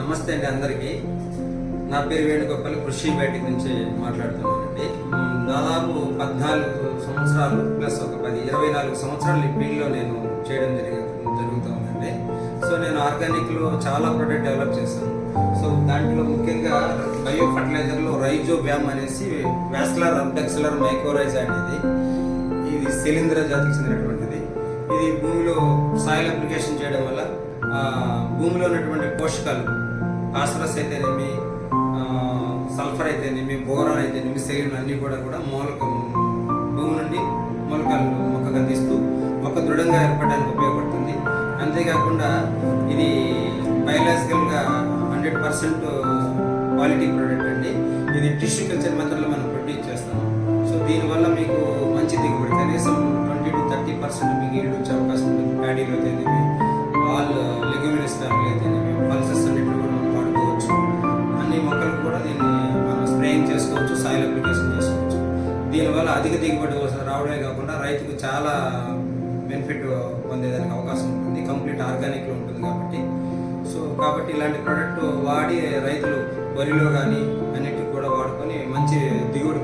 నమస్తే అండి అందరికీ. నా పేరు వేణుగోపాల్, కృషి బయటికి నుంచి మాట్లాడుతున్నానండి. దాదాపు 14 సంవత్సరాలు ప్లస్ ఒక 24 సంవత్సరాలు ఈ ఫీల్డ్లో నేను చేయడం జరుగుతూ ఉందండి. సో నేను ఆర్గానిక్లో చాలా ప్రోడక్ట్ డెవలప్ చేశాను. సో దాంట్లో ముఖ్యంగా బయో ఫర్టిలైజర్లో రైజోబ్యామ్ అనేసి వాస్కులర్ అబ్డక్సిలర్ మైక్రోరైజా అనేది ఇది శిలీంధ్ర జాతికి చెందినటువంటిది. ఇది భూమిలో సాయిల్ అప్లికేషన్ చేయడం వల్ల భూమిలో ఉన్నటువంటి పోషకాలు ఫాస్ఫరస్ అయితేనేమి, సల్ఫర్ అయితేనేమి, బోరాన్ అయితేనేమి, సెలీన్ అన్నీ కూడా భూమి నుండి మొక్కగా తీస్తూ మొక్క దృఢంగా ఏర్పడడానికి ఉపయోగపడుతుంది. అంతేకాకుండా ఇది బయలాజికల్గా 100% క్వాలిటీ ప్రోడక్ట్ అండి. ఇది టిష్యూ కల్చర్ మెథడ్లో మనం ప్రొడ్యూస్ చేస్తాము. సో దీనివల్ల మీకు మంచి దిగుబడి, కనీసం 20 to 30% మీకు ఈల్డ్ వచ్చే అవకాశం ఉంటుంది. ప్యాడీలో అయితేనేమి, ఆల్ లెగ్యూమినస్ ఫ్యామిలీ అయితేనేమి, పల్సెస్ అన్నింటిలో కూడా మనం వాడుకోవచ్చు. అన్ని మొక్కలకు కూడా దీన్ని మనం స్ప్రేయింగ్ చేసుకోవచ్చు, సాయిల్ అప్లికేషన్ చేసుకోవచ్చు. దీనివల్ల అధిక దిగుబడి రావడమే కాకుండా రైతుకు చాలా బెనిఫిట్ పొందేదానికి అవకాశం ఉంటుంది. కంప్లీట్ ఆర్గానిక్లో ఉంటుంది కాబట్టి ఇలాంటి ప్రోడక్ట్ వాడి రైతులు వరిలో కానీ అన్నిటికి కూడా వాడుకొని మంచి దిగుబడి